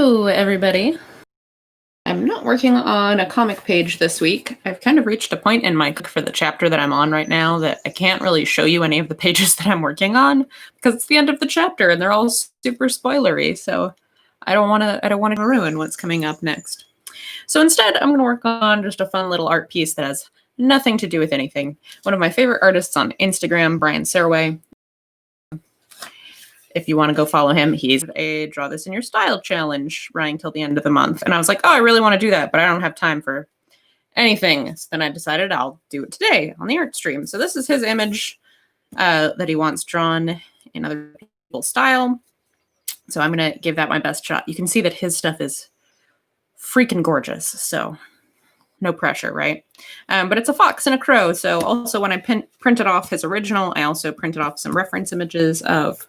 Hello, everybody. I'm not working on a comic page this week. I've kind of reached a point in my for the chapter that I'm on right now that I can't really show you any of the pages that I'm working on because it's the end of the chapter and they're all super spoilery. So I don't want to ruin what's coming up next. So instead, I'm going to work on just a fun little art piece that has nothing to do with anything. One of my favorite artists on Instagram, Brian Serway. If you want to go follow him, he's a Draw This in Your Style challenge running till the end of the month. And I was like, oh, I really want to do that, but I don't have time for anything. So then I decided I'll do it today on the art stream. So this is his image that he wants drawn in other people's style. So I'm going to give that my best shot. You can see that his stuff is freaking gorgeous. So no pressure, right? But it's a fox and a crow. So also when I printed off his original, I also printed off some reference images of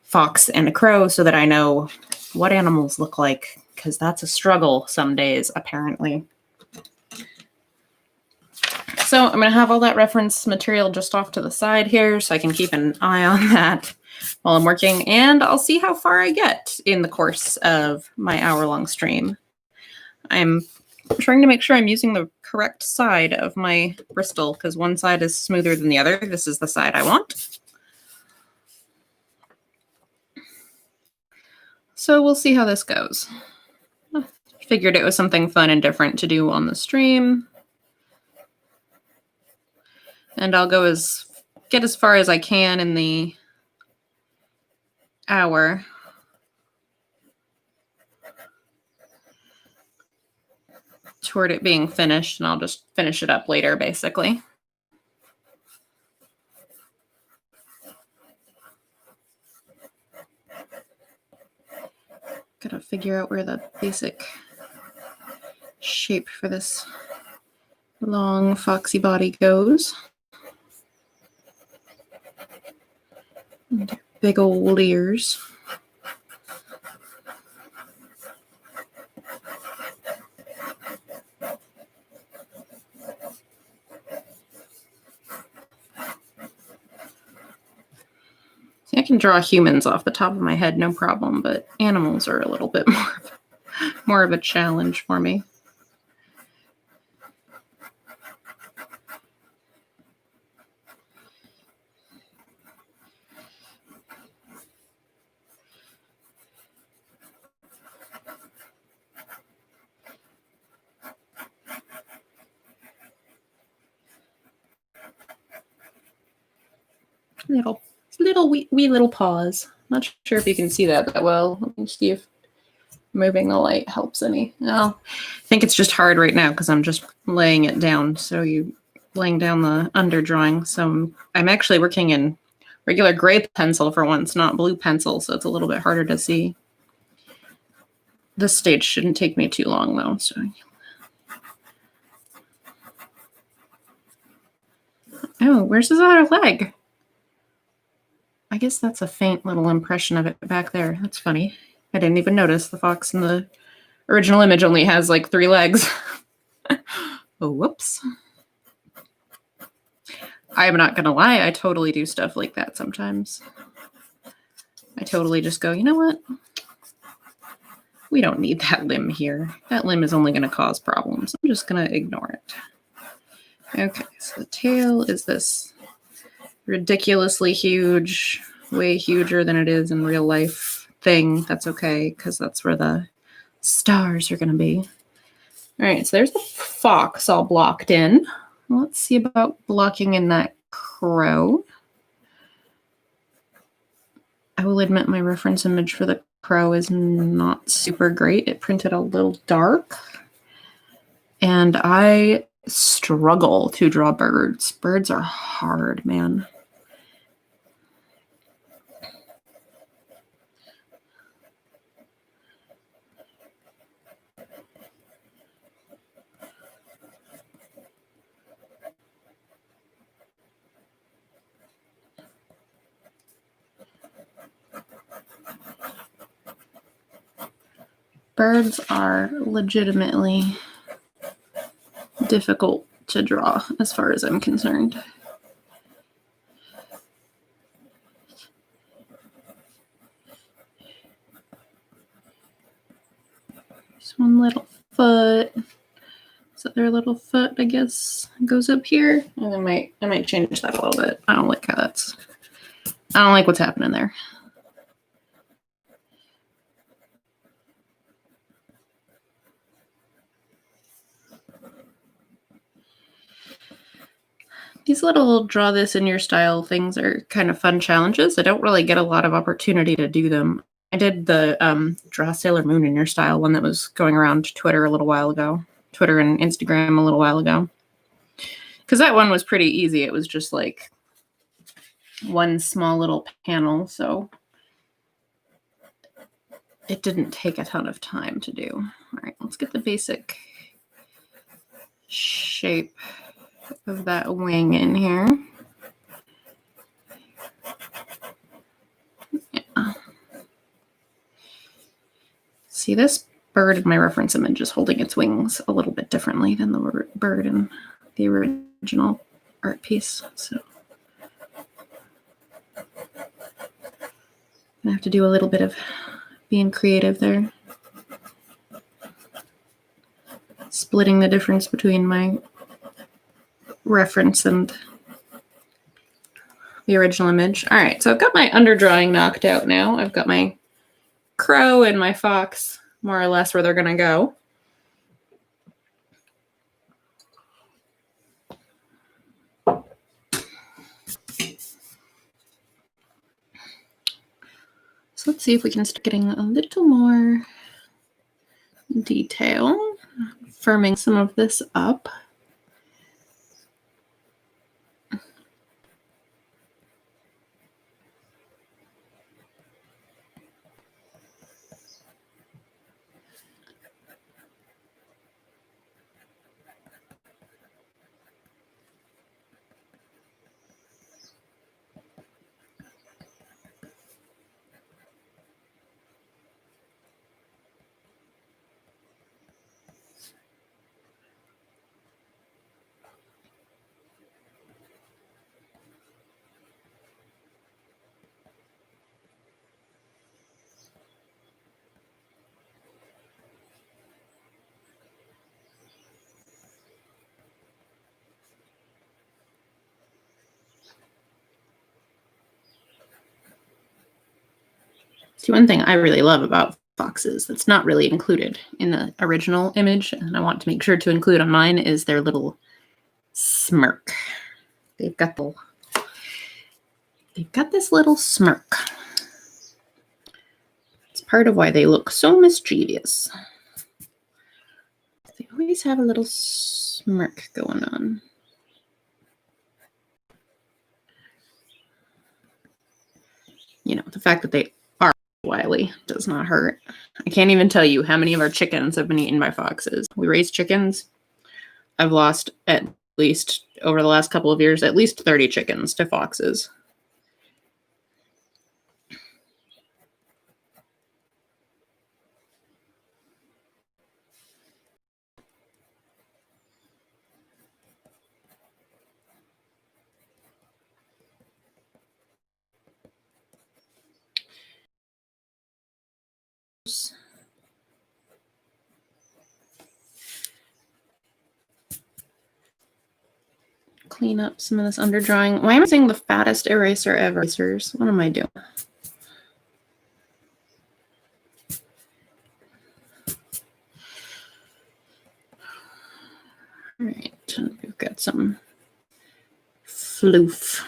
fox and a crow so that I know what animals look like, because that's a struggle some days, apparently. So I'm going to have all that reference material just off to the side here so I can keep an eye on that while I'm working, and I'll see how far I get in the course of my hour-long stream. I'm trying to make sure I'm using the correct side of my Bristol because one side is smoother than the other. This is the side I want. So we'll see how this goes. Figured it was something fun and different to do on the stream. And I'll get as far as I can in the hour. Toward it being finished, and I'll just finish it up later, basically. Gotta figure out where the basic shape for this long foxy body goes. And big old ears. See, I can draw humans off the top of my head, no problem, but animals are a little bit more of a challenge for me. Little wee little paws. Not sure if you can see that well. Let me see if moving the light helps any. No, I think it's just hard right now because I'm just laying it down. So you laying down the underdrawing. So I'm actually working in regular gray pencil for once, not blue pencil. So it's a little bit harder to see. This stage shouldn't take me too long though. So. Oh, where's his other leg? I guess that's a faint little impression of it back there. That's funny. I didn't even notice the fox in the original image only has like 3 legs. Oh, whoops. I'm not gonna lie, I totally do stuff like that sometimes. I totally just go, you know what? We don't need that limb here. That limb is only gonna cause problems. I'm just gonna ignore it. Okay, so the tail is this ridiculously huge, way huger than it is in real life thing. That's okay, because that's where the stars are going to be. All right, so there's the fox all blocked in. Let's see about blocking in that crow. I will admit my reference image for the crow is not super great. It printed a little dark. And I struggle to draw birds. Birds are hard, man. Birds are legitimately difficult to draw as far as I'm concerned. one little foot. So their little foot, I guess, goes up here. And I might change that a little bit. I don't like how I don't like what's happening there. These little draw this in your style things are kind of fun challenges. I don't really get a lot of opportunity to do them. I did the draw Sailor Moon in your style one that was going around Twitter a little while ago. Twitter and Instagram a little while ago. Because that one was pretty easy. It was just like one small little panel, so it didn't take a ton of time to do. All right, let's get the basic shape of that wing in here. Yeah. See, this bird in my reference image is holding its wings a little bit differently than the bird in the original art piece. So I have to do a little bit of being creative there. Splitting the difference between my reference and the original image. All right, so I've got my underdrawing knocked out now. I've got my crow and my fox more or less where they're going to go. So let's see if we can start getting a little more detail, firming some of this up. See, one thing I really love about foxes that's not really included in the original image, and I want to make sure to include on mine, is their little smirk. They've got this little smirk. It's part of why they look so mischievous. They always have a little smirk going on. You know, the fact that they are wily does not hurt. I can't even tell you how many of our chickens have been eaten by foxes. We raise chickens. I've lost at least, over the last couple of years, at least 30 chickens to foxes. Clean up some of this underdrawing. Why am I using the fattest eraser ever? What am I doing? All right, we've got some floof.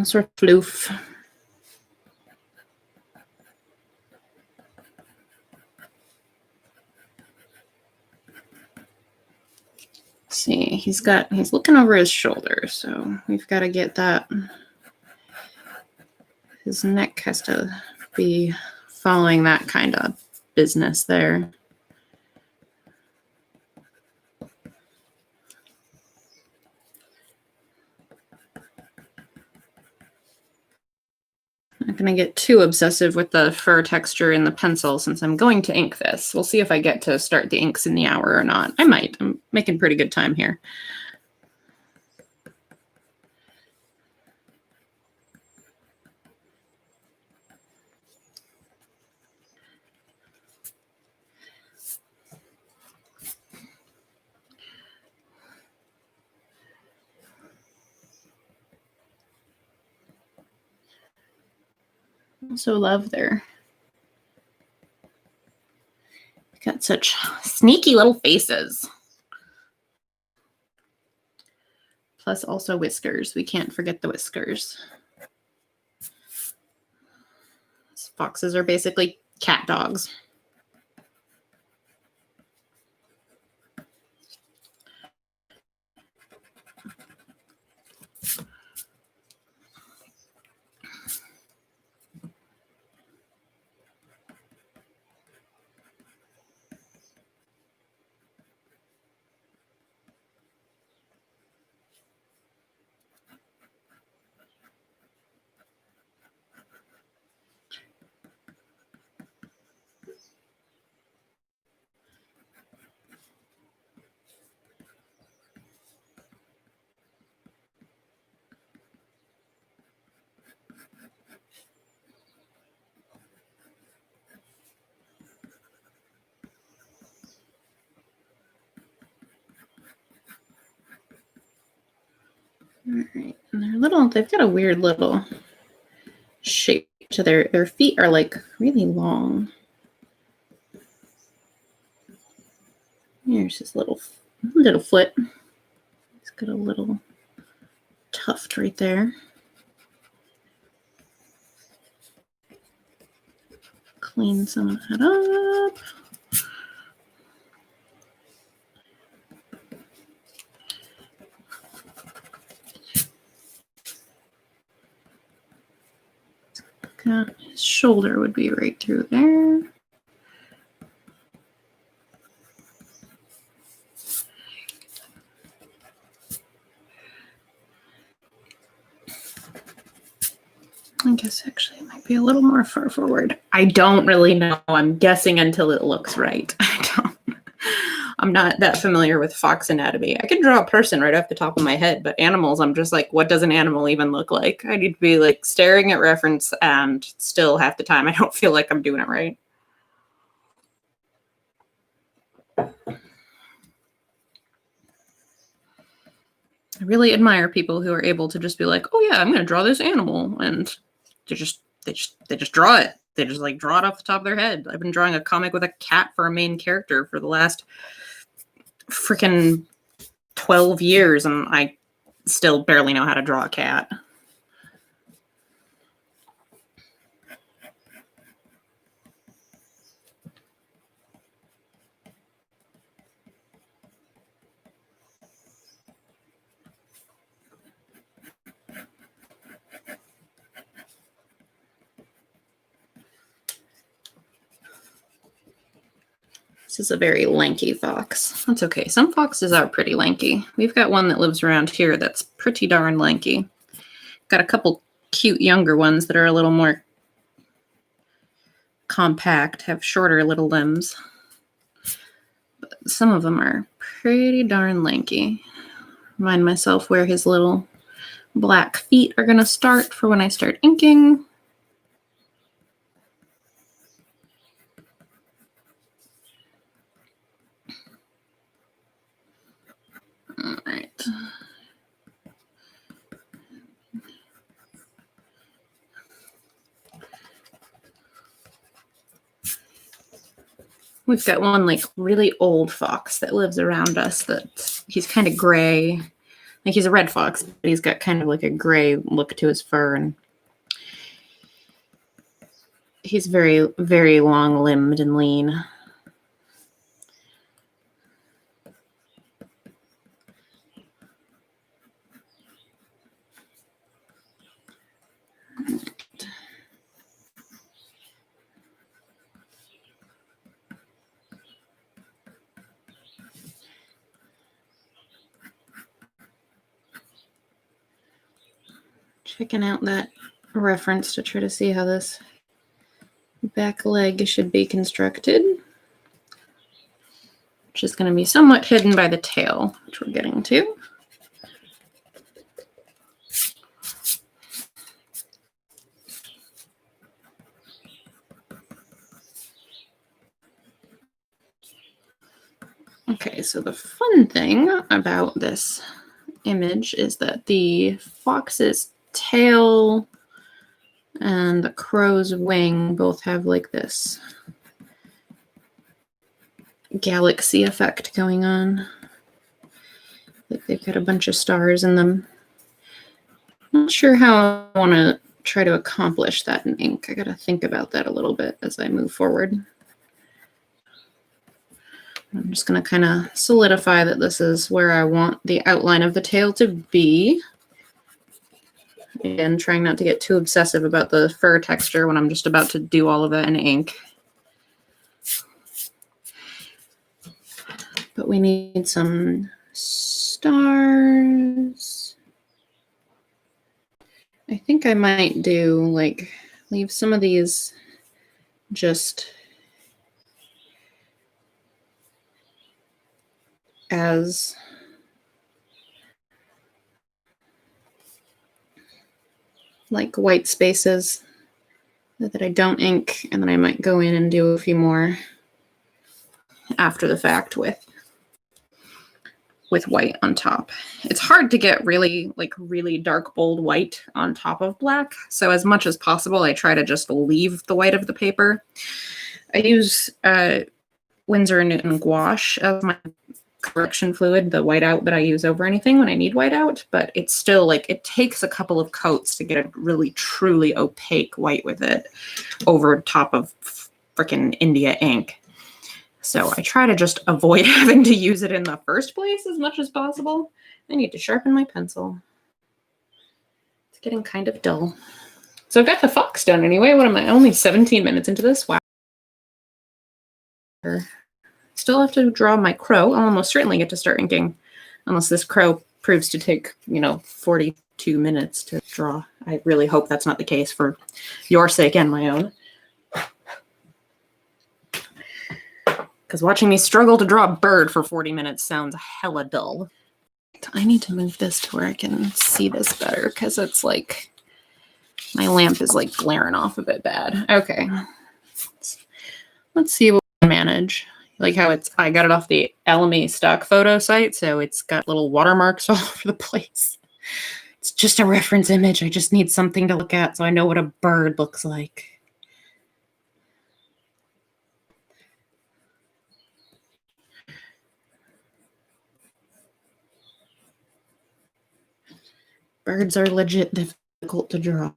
Sort of floof. See, he's looking over his shoulder, so we've got to get that. His neck has to be following that kind of business there. I'm not going to get too obsessive with the fur texture in the pencil since I'm going to ink this. We'll see if I get to start the inks in the hour or not. I might. I'm making pretty good time here. also love their got such sneaky little faces. Plus also whiskers. We can't forget the whiskers. Foxes are basically cat dogs. All right, and they've got a weird little shape to their feet are like really long. Here's his little foot. He's got a little tuft right there. Clean some of that up. His shoulder would be right through there. I guess actually it might be a little more far forward. I don't really know. I'm guessing until it looks right. I'm not that familiar with fox anatomy. I can draw a person right off the top of my head, but animals, I'm just like, what does an animal even look like? I need to be like staring at reference, and still half the time I don't feel like I'm doing it right. I really admire people who are able to just be like, oh yeah, I'm going to draw this animal, and they just draw it. They just like draw it off the top of their head. I've been drawing a comic with a cat for a main character for the last freaking 12 years, and I still barely know how to draw a cat. This is a very lanky fox. That's okay. Some foxes are pretty lanky. We've got one that lives around here that's pretty darn lanky. Got a couple cute younger ones that are a little more compact, have shorter little limbs. But some of them are pretty darn lanky. Remind myself where his little black feet are going to start for when I start inking. All right. We've got one like really old fox that lives around us that he's kind of gray. Like he's a red fox, but he's got kind of like a gray look to his fur, and he's very, very long-limbed and lean. Checking out that reference to try to see how this back leg should be constructed, which is going to be somewhat hidden by the tail, which we're getting to. Okay, so the fun thing about this image is that the fox's tail and the crow's wing both have like this galaxy effect going on. Like they've got a bunch of stars in them. Not sure how I want to try to accomplish that in ink. I got to think about that a little bit as I move forward. I'm just going to kind of solidify that this is where I want the outline of the tail to be. Again, trying not to get too obsessive about the fur texture when I'm just about to do all of that in ink. But we need some stars. I think I might do, like, leave some of these just as like white spaces that I don't ink, and then I might go in and do a few more after the fact with white on top. It's hard to get really dark bold white on top of black, so as much as possible I try to just leave the white of the paper. I use Winsor & Newton gouache as my correction fluid, the whiteout that I use over anything when I need whiteout, but it's still like it takes a couple of coats to get a really truly opaque white with it over top of frickin' India ink. So I try to just avoid having to use it in the first place as much as possible. I need to sharpen my pencil. It's getting kind of dull. So I've got the fox done anyway. What am I? Only 17 minutes into this. Wow. Still have to draw my crow. I'll almost certainly get to start inking, unless this crow proves to take, 42 minutes to draw. I really hope that's not the case for your sake and my own. Because watching me struggle to draw a bird for 40 minutes sounds hella dull. I need to move this to where I can see this better, because it's like my lamp is like glaring off a bit bad. Okay. Let's see what we can manage. Like how I got it off the Alamy stock photo site, so it's got little watermarks all over the place. It's just a reference image. I just need something to look at so I know what a bird looks like. Birds are legit difficult to draw.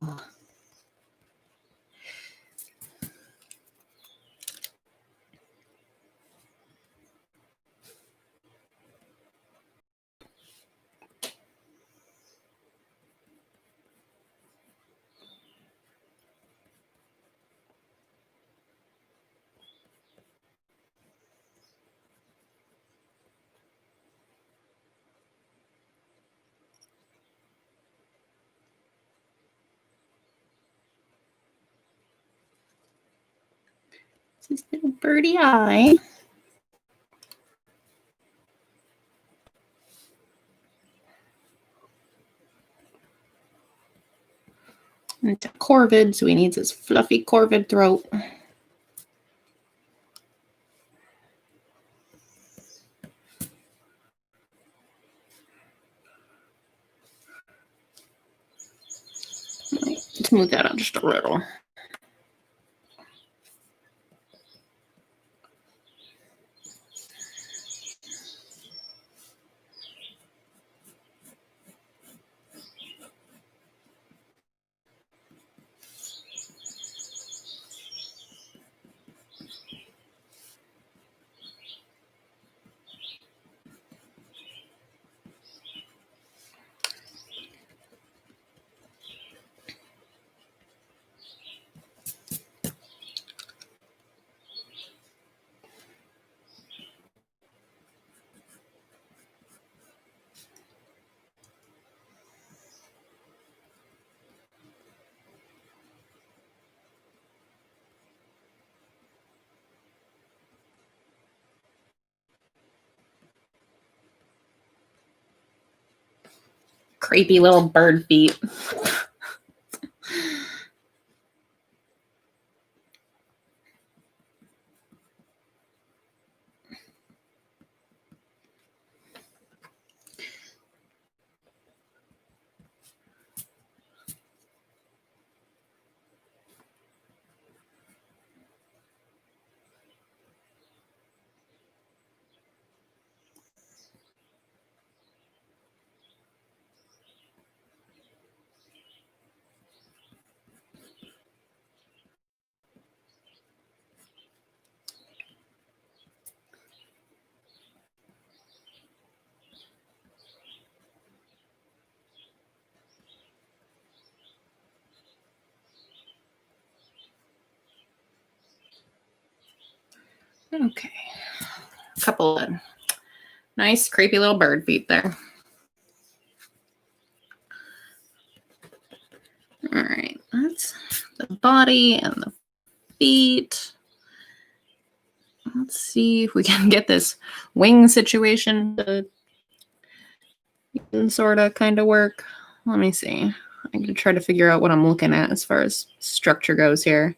This little birdie eye. And it's a corvid, so he needs his fluffy corvid throat. Let's move that out just a little. Creepy little bird feet. Okay. A couple of nice, creepy little bird feet there. All right, that's the body and the feet. Let's see if we can get this wing situation to sort of kind of work. Let me see. I'm going to try to figure out what I'm looking at as far as structure goes here.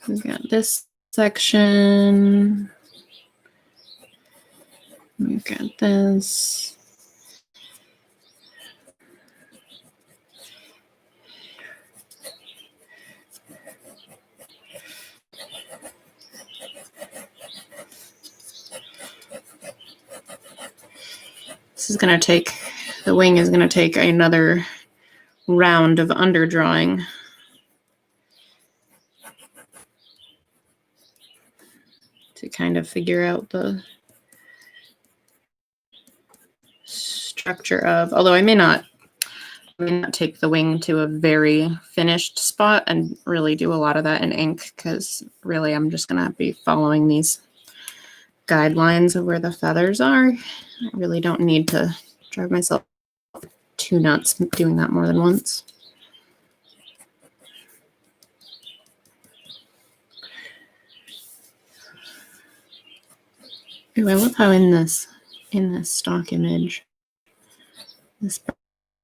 We've got this section. We've got this. This is going to take, the wing is going to take another round of underdrawing. To kind of figure out the structure of, although I may not take the wing to a very finished spot and really do a lot of that in ink, because really I'm just going to be following these guidelines of where the feathers are. I really don't need to drive myself too nuts doing that more than once. Ooh, I love how in this stock image, this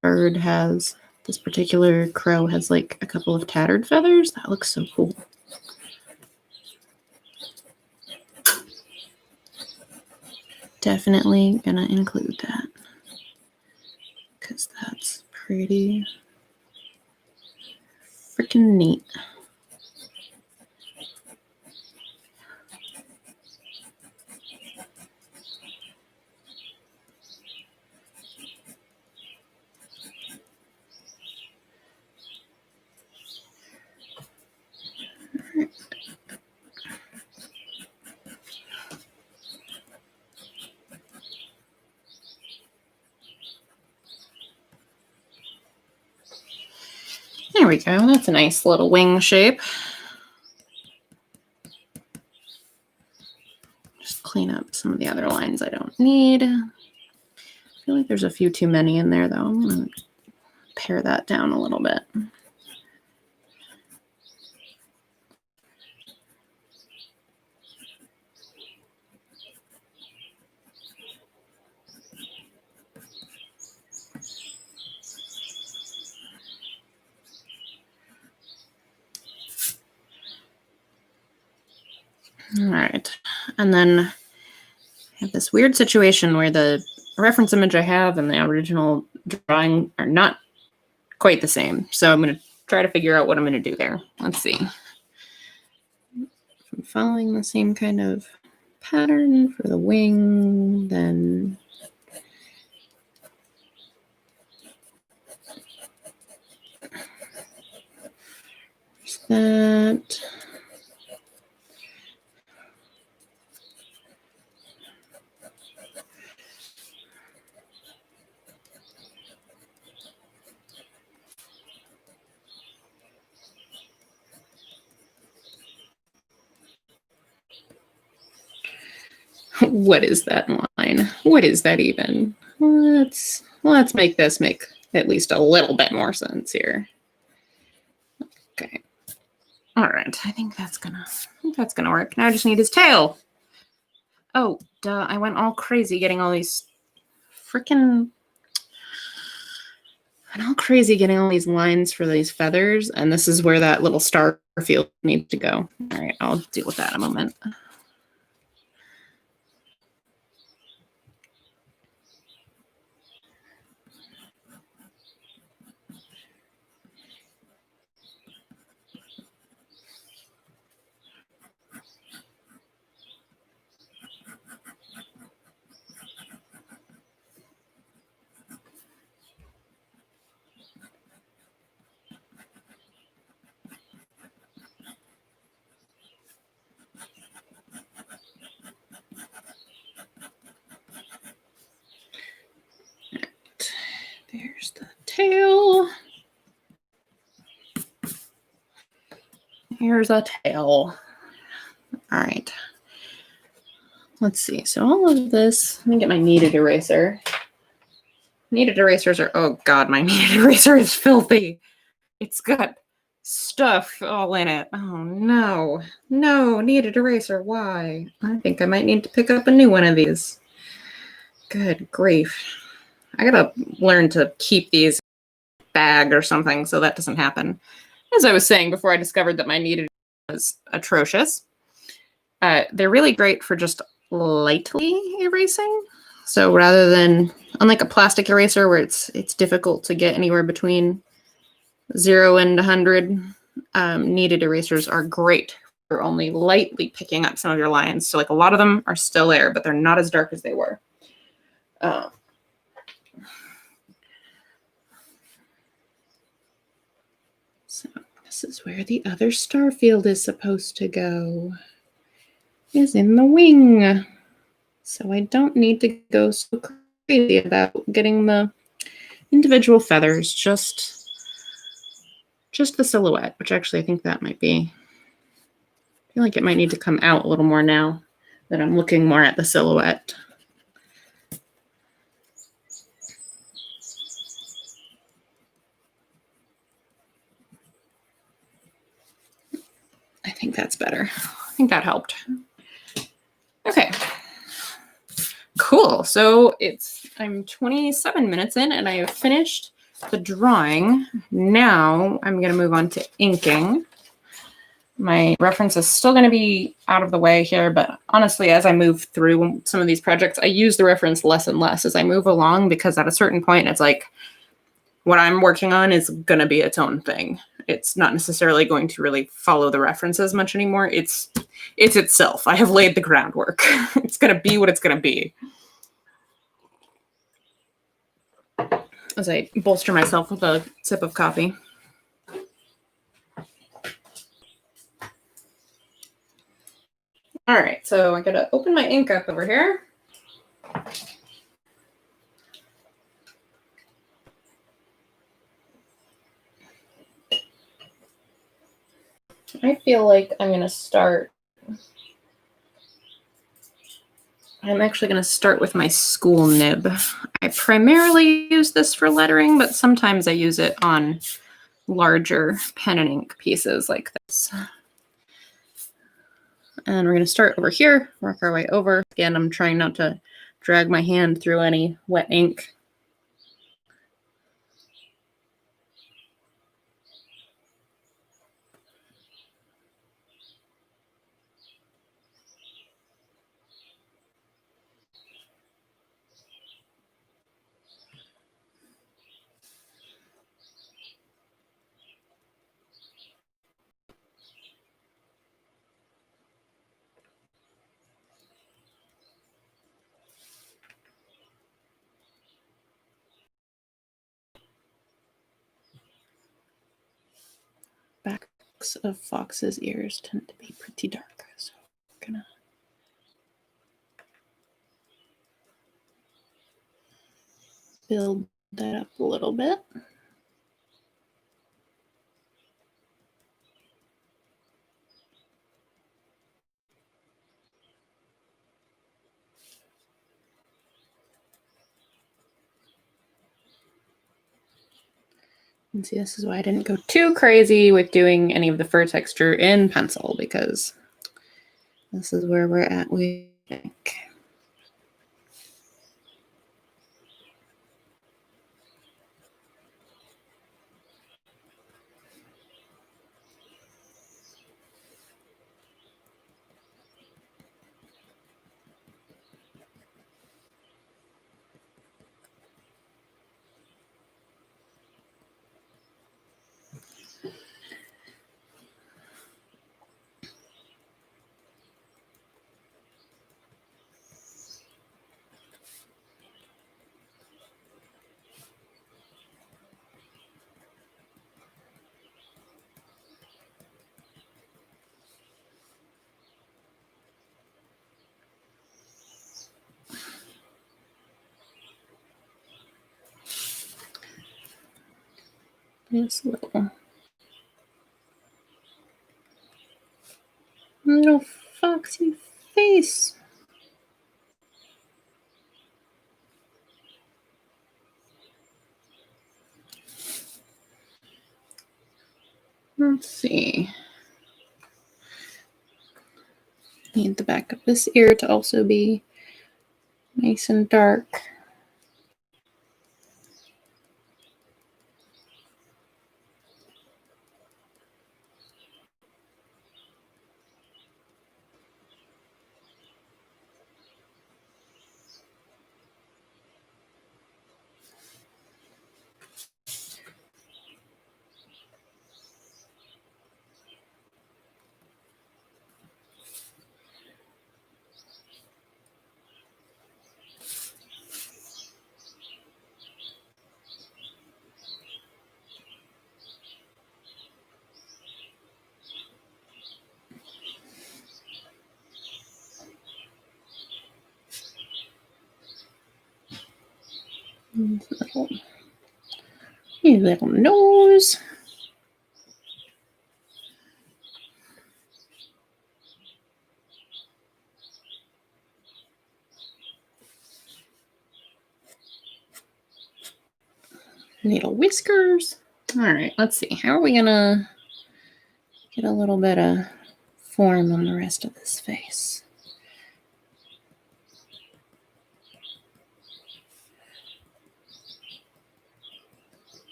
bird has, this particular crow has like a couple of tattered feathers. That looks so cool. Definitely gonna include that because that's pretty freaking neat. There we go. That's a nice little wing shape. Just clean up some of the other lines I don't need. I feel like there's a few too many in there, though. I'm going to pare that down a little bit. All right, and then I have this weird situation where the reference image I have and the original drawing are not quite the same. So I'm going to try to figure out what I'm going to do there. Let's see. If I'm following the same kind of pattern for the wing, then that. What is that line? What is that even? Let's make this make at least a little bit more sense here. Okay. All right. I think that's gonna work. Now I just need his tail. Oh, duh. I went all crazy getting all these lines for these feathers, and this is where that little star field needs to go. All right, I'll deal with that in a moment. There's the tail. Here's a tail. let's see. So all of this, let me get my kneaded eraser. Kneaded erasers are, oh God, my kneaded eraser is filthy. It's got stuff all in it. Oh no, no, kneaded eraser, why? I think I might need to pick up a new one of these. Good grief. I gotta learn to keep these bag or something so that doesn't happen. As I was saying before, I discovered that my kneaded was atrocious. They're really great for just lightly erasing. So rather than, unlike a plastic eraser where it's difficult to get anywhere between 0 and 100, kneaded erasers are great for only lightly picking up some of your lines. So like a lot of them are still there, but they're not as dark as they were. So this is where the other star field is supposed to go, is in the wing. So I don't need to go so crazy about getting the individual feathers, just the silhouette, which actually I think that might be, I feel like it might need to come out a little more now that I'm looking more at the silhouette. I think that's better. I think that helped. Okay. Cool. So I'm 27 minutes in and I have finished the drawing. Now I'm going to move on to inking. My reference is still going to be out of the way here, but honestly, as I move through some of these projects, I use the reference less and less as I move along, because at a certain point, it's like what I'm working on is going to be its own thing. It's not necessarily going to really follow the references much anymore. It's itself. I have laid the groundwork. It's going to be what it's going to be. As I bolster myself with a sip of coffee. All right, so I gotta open my ink up over here. I feel like I'm gonna start. I'm actually gonna start with my school nib. I primarily use this for lettering, but sometimes I use it on larger pen and ink pieces like this. And we're going to start over here, work our way over. Again, I'm trying not to drag my hand through any wet ink. Backs of foxes' ears tend to be pretty dark, so I'm gonna build that up a little bit. And see, this is why I didn't go too crazy with doing any of the fur texture in pencil, because this is where we're at with ink. This little foxy face. Let's see. Need the back of this ear to also be nice and dark. Little nose. Little whiskers. All right, let's see. How are we gonna get a little bit of form on the rest of this face?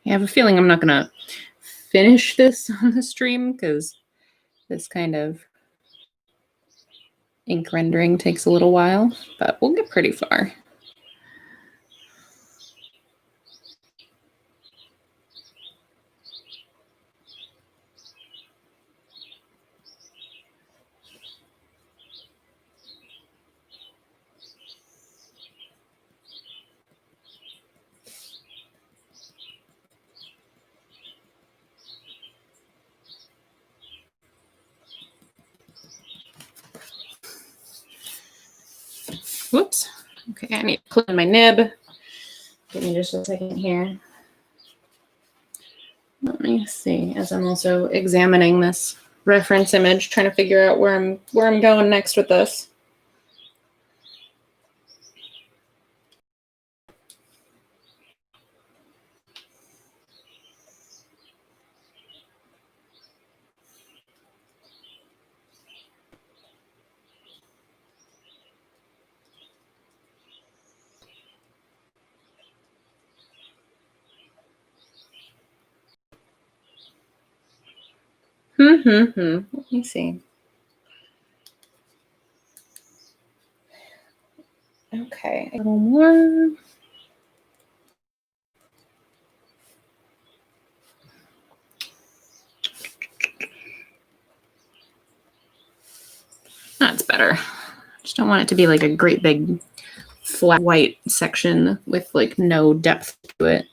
I have a feeling I'm not gonna finish this on the stream because this kind of ink rendering takes a little while, but we'll get pretty far. Whoops. Okay, I need to clean my nib. Give me just a second here. Let me see, as I'm also examining this reference image, trying to figure out where I'm going next with this. Let me see. Okay, a little more. That's better. Just don't want it to be like a great big flat white section with like no depth to it.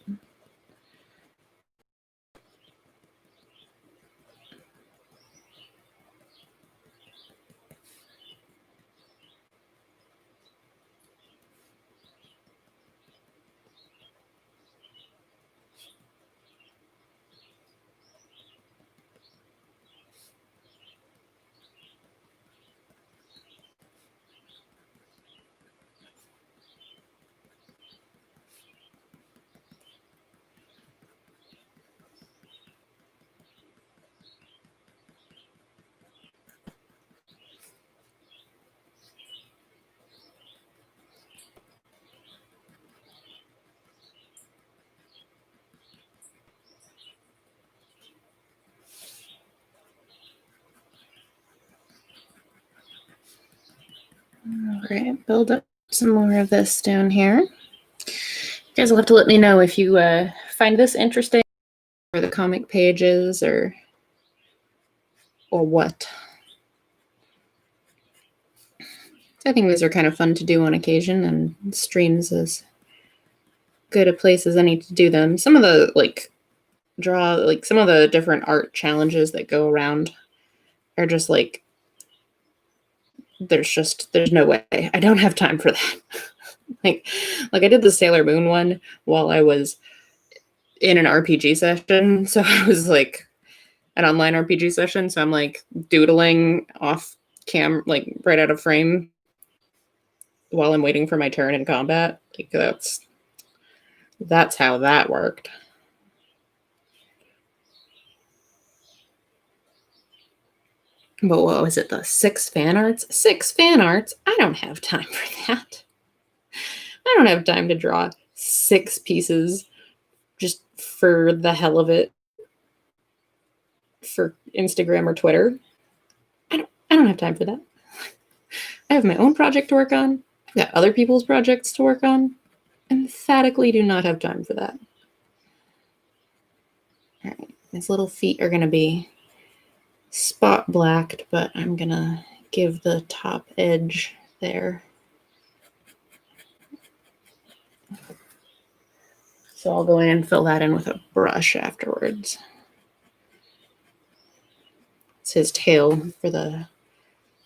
All right, build up some more of this down here. You guys will have to let me know if you find this interesting, or the comic pages, or what. I think these are kind of fun to do on occasion, and streams is good a place as any to do them. Some of the some of the different art challenges that go around are just like, there's no way. I don't have time for that. like I did the Sailor Moon one while I was in an RPG session. So I was like an online RPG session. So I'm like doodling off cam, like right out of frame while I'm waiting for my turn in combat. Like that's how that worked. But what was it? The 6 fan arts? 6 fan arts? I don't have time for that. I don't have time to draw 6 pieces just for the hell of it for Instagram or Twitter. I don't have time for that. I have my own project to work on. I've got other people's projects to work on. Emphatically do not have time for that. All right, his little feet are going to be spot blacked, but I'm going to give the top edge there. So I'll go in and fill that in with a brush afterwards. It's his tail for the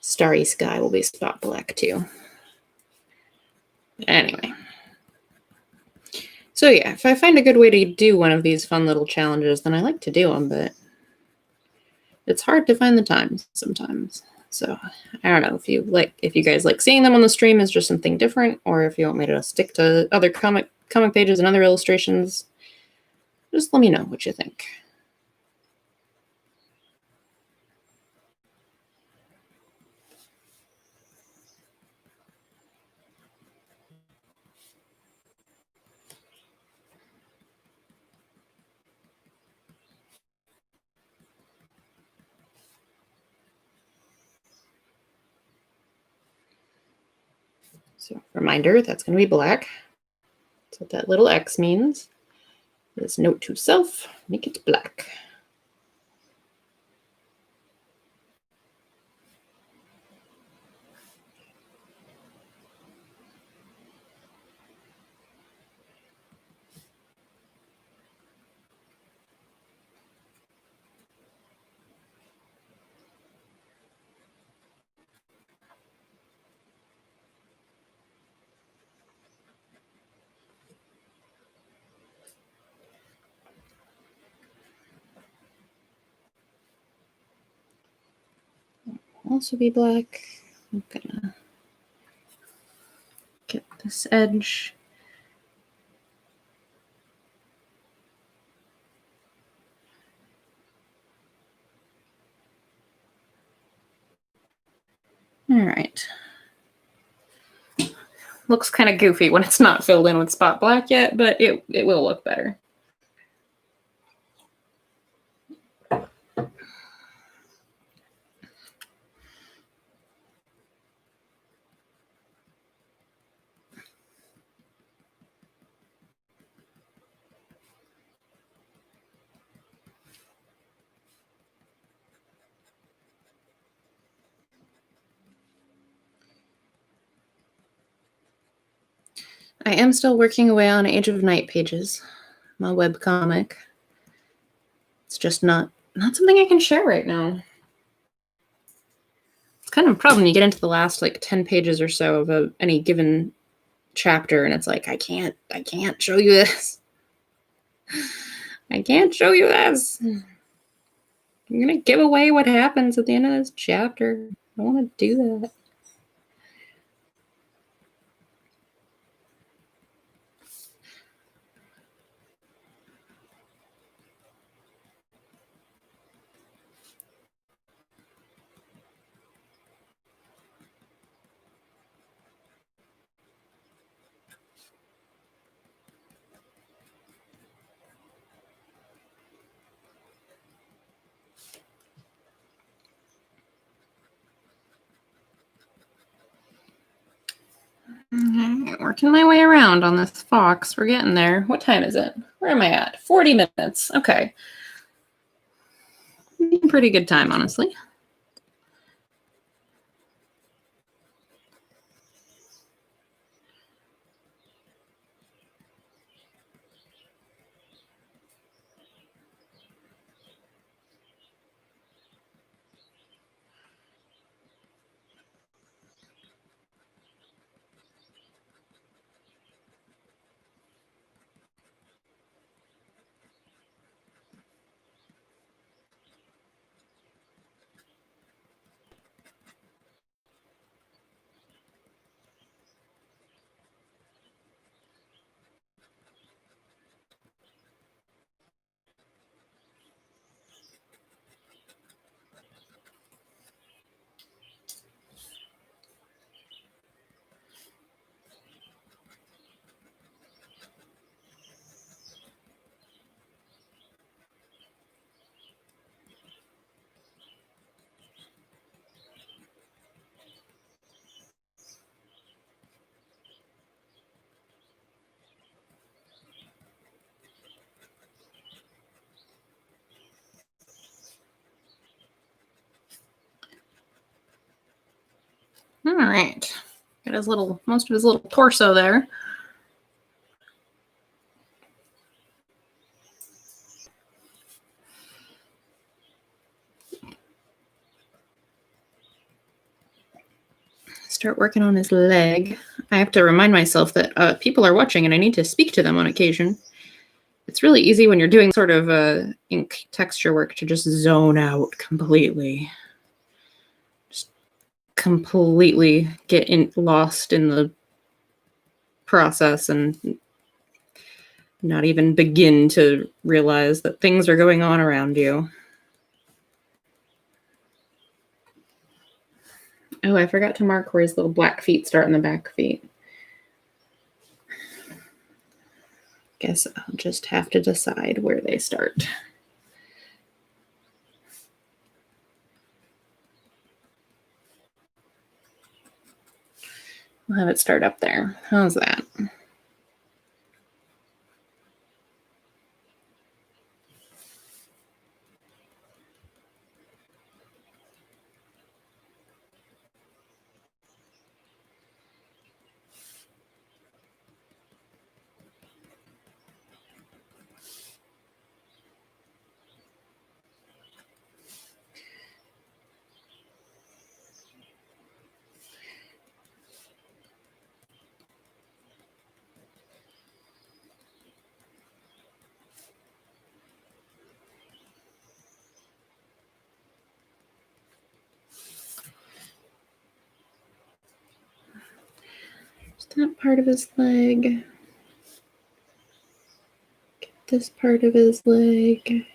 starry sky will be spot black too. Anyway. So yeah, if I find a good way to do one of these fun little challenges, then I like to do them, but it's hard to find the time sometimes. So I don't know if you guys like seeing them on the stream as just something different, or if you want me to stick to other comic pages and other illustrations, just let me know what you think. So reminder, that's going to be black. That's what that little X means. This note to self, make it black. Also be black. I'm gonna get this edge. All right. Looks kind of goofy when it's not filled in with spot black yet, but it will look better. I am still working away on Age of Night pages, my webcomic. It's just not something I can share right now. It's kind of a problem. You get into the last like 10 pages or so of any given chapter, and it's like, I can't show you this. I can't show you this. I'm going to give away what happens at the end of this chapter. I don't want to do that. Okay, working my way around on this fox. We're getting there. What time is it? Where am I at? 40 minutes. Okay. Pretty good time, honestly. All right. Got most of his little torso there. Start working on his leg. I have to remind myself that people are watching and I need to speak to them on occasion. It's really easy when you're doing sort of ink texture work to just zone out completely. Just completely get lost in the process and not even begin to realize that things are going on around you. Oh, I forgot to mark where his little black feet start on the back feet. Guess I'll just have to decide where they start. We'll have it start up there. How's that? That part of his leg. Get this part of his leg.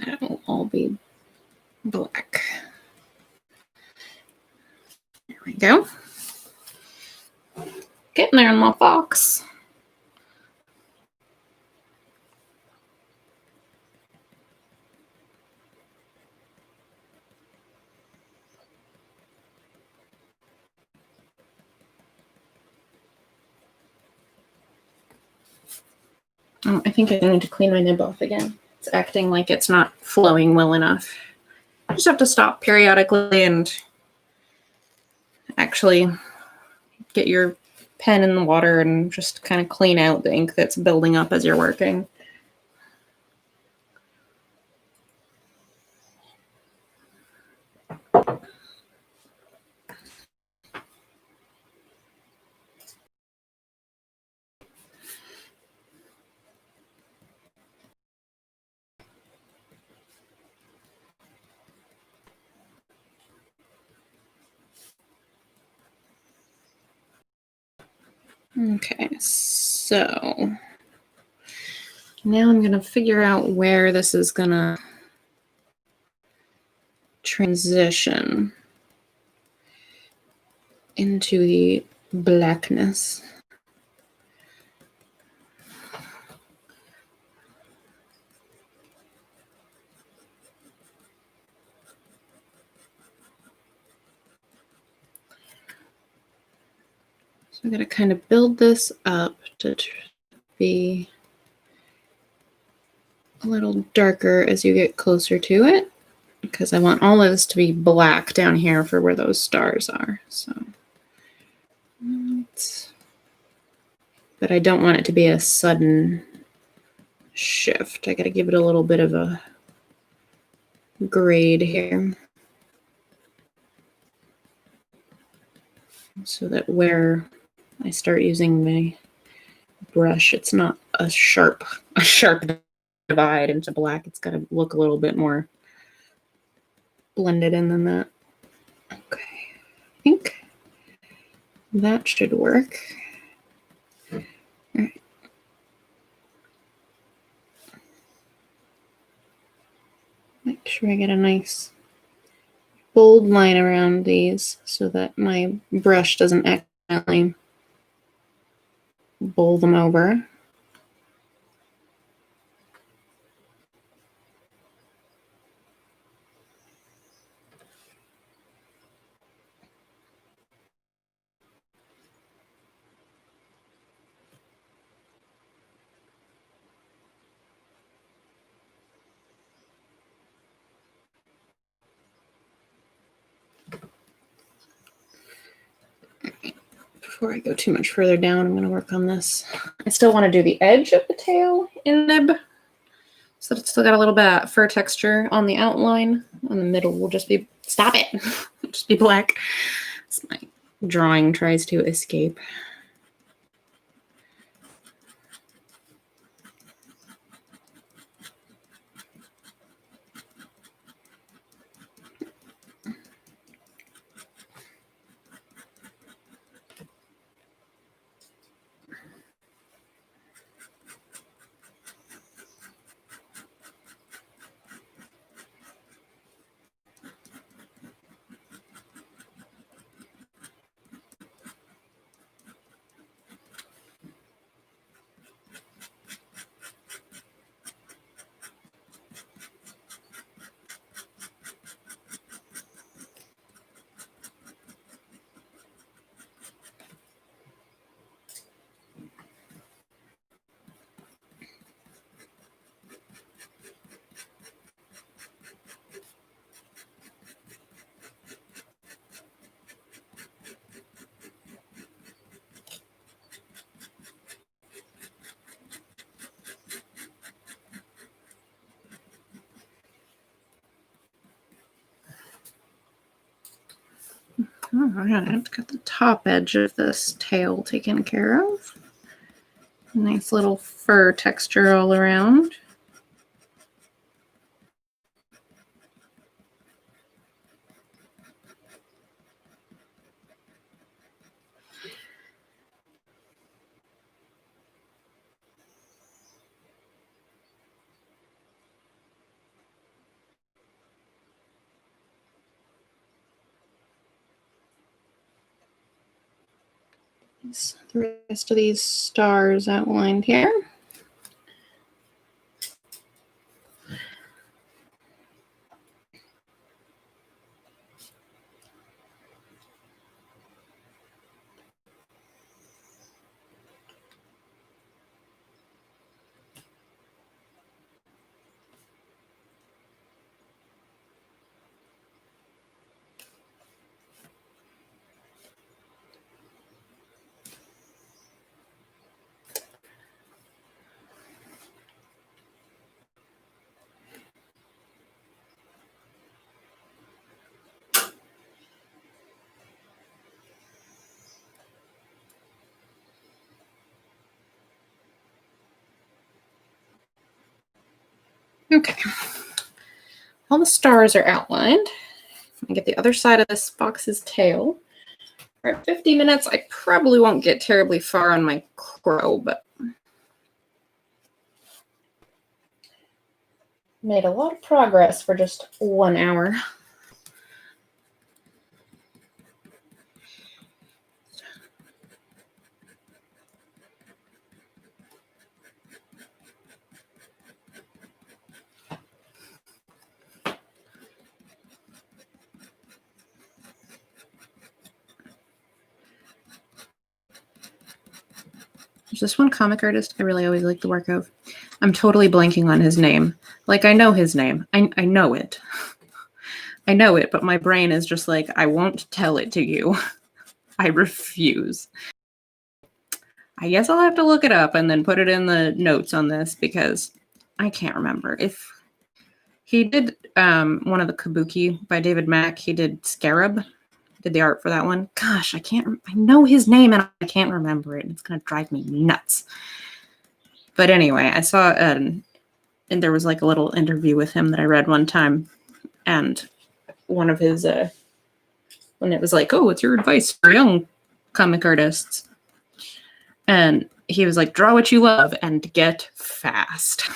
That will all be black. There we go. Getting there in my fox. Oh, I think I need to clean my nib off again. It's acting like it's not flowing well enough. You just have to stop periodically and actually get your pen in the water and just kind of clean out the ink that's building up as you're working. Okay, so now I'm going to figure out where this is going to transition into the blackness. So I'm going to kind of build this up to be a little darker as you get closer to it, because I want all of this to be black down here for where those stars are. So, but I don't want it to be a sudden shift. I got to give it a little bit of a grade here, so that where I start using my brush, it's not a sharp divide into black. It's got to look a little bit more blended in than that. Okay, I think that should work. All right. Make sure I get a nice bold line around these so that my brush doesn't accidentally bowl them over. before I go too much further down, I'm going to work on this. I still want to do the edge of the tail in nib, so it's still got a little bit of fur texture on the outline. On the middle will just be, stop it, just be black. So my drawing tries to escape. All right, I have to get the top edge of this tail taken care of. Nice little fur texture all around. The rest of these stars outlined here. Okay, all the stars are outlined. I get the other side of this fox's tail. We're at 50 minutes. I probably won't get terribly far on my crow, but made a lot of progress for just 1 hour. There's this one comic artist I really always like the work of. I'm totally blanking on his name. Like, I know his name. I know it. I know it, but my brain is just like, I won't tell it to you. I refuse. I guess I'll have to look it up and then put it in the notes on this because I can't remember. If he did one of the Kabuki by David Mack, he did Scarab. Did the art for that one. Gosh, I know his name and I can't remember it. It's going to drive me nuts. But anyway, I saw, and there was like a little interview with him that I read one time. And one of his, when it was like, oh, what's your advice for young comic artists? And he was like, draw what you love and get fast.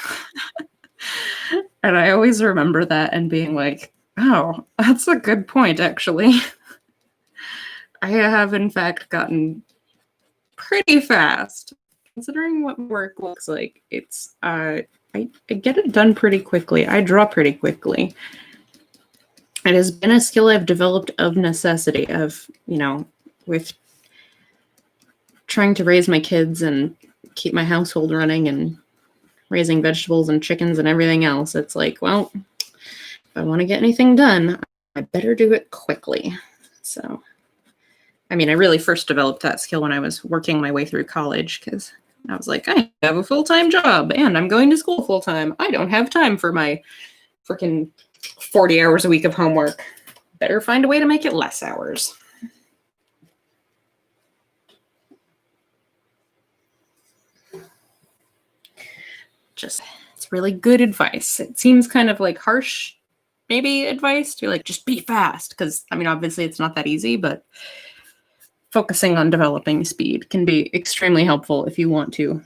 And I always remember that and being like, oh, that's a good point, actually. I have, in fact, gotten pretty fast. Considering what work looks like, it's, I get it done pretty quickly. I draw pretty quickly. It has been a skill I've developed of necessity, of, you know, with trying to raise my kids and keep my household running and raising vegetables and chickens and everything else. It's like, well, if I want to get anything done, I better do it quickly. So I mean, I really first developed that skill when I was working my way through college, because I was like, I have a full-time job and I'm going to school full-time. I don't have time for my freaking 40 hours a week of homework. Better find a way to make it less hours. It's really good advice. It seems kind of like harsh, maybe advice to like, just be fast. Because, I mean, obviously it's not that easy, but focusing on developing speed can be extremely helpful if you want to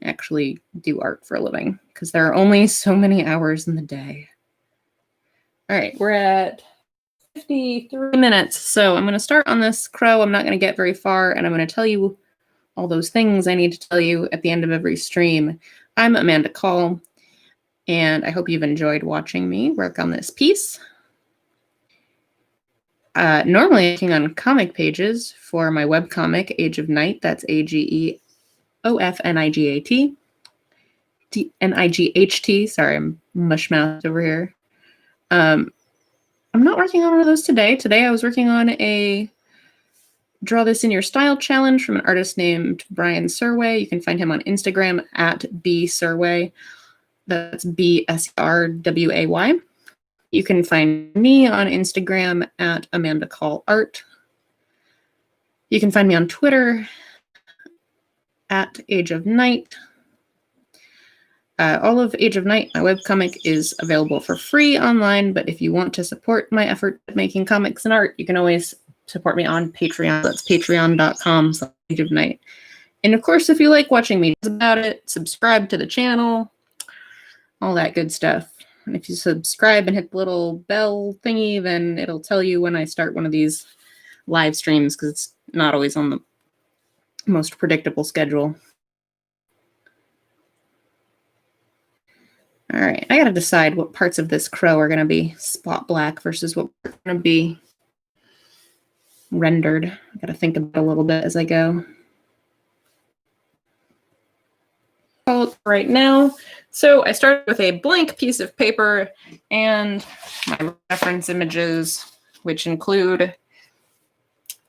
actually do art for a living, because there are only so many hours in the day. All right, we're at 53 minutes. So I'm going to start on this crow. I'm not going to get very far, and I'm going to tell you all those things I need to tell you at the end of every stream. I'm Amanda Call, and I hope you've enjoyed watching me work on this piece. Normally working on comic pages for my webcomic, Age of Night. That's AGEOFNIGAT. NIGHT. Sorry, I'm mushmouthed over here. I'm not working on one of those today. Today I was working on a Draw This in Your Style challenge from an artist named Brian Serway. You can find him on Instagram at bserway. That's BSRWAY. You can find me on Instagram at Amanda Call Art. You can find me on Twitter at Age of Night. All of Age of Night, my webcomic, is available for free online, but if you want to support my effort at making comics and art, you can always support me on Patreon. That's patreon.com/Age of Night. And of course, if you like watching me about it, subscribe to the channel, all that good stuff. And if you subscribe and hit the little bell thingy, then it'll tell you when I start one of these live streams, because it's not always on the most predictable schedule. All right, I gotta decide what parts of this crow are gonna be spot black versus what are gonna be rendered. I gotta think about it a little bit as I go. Right now, so I started with a blank piece of paper and my reference images, which include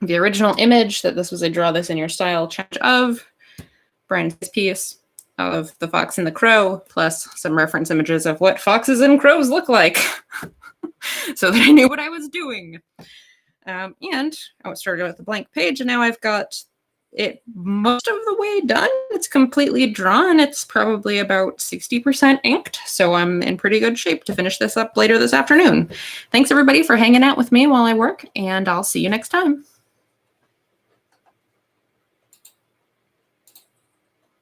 the original image that this was a Draw This in Your Style challenge of, Brian's piece of the fox and the crow, plus some reference images of what foxes and crows look like, so that I knew what I was doing. And I started with a blank page, and now I've got it most of the way done. It's completely drawn. It's probably about 60% inked, so I'm in pretty good shape to finish this up later this afternoon. Thanks everybody for hanging out with me while I work, and I'll see you next time.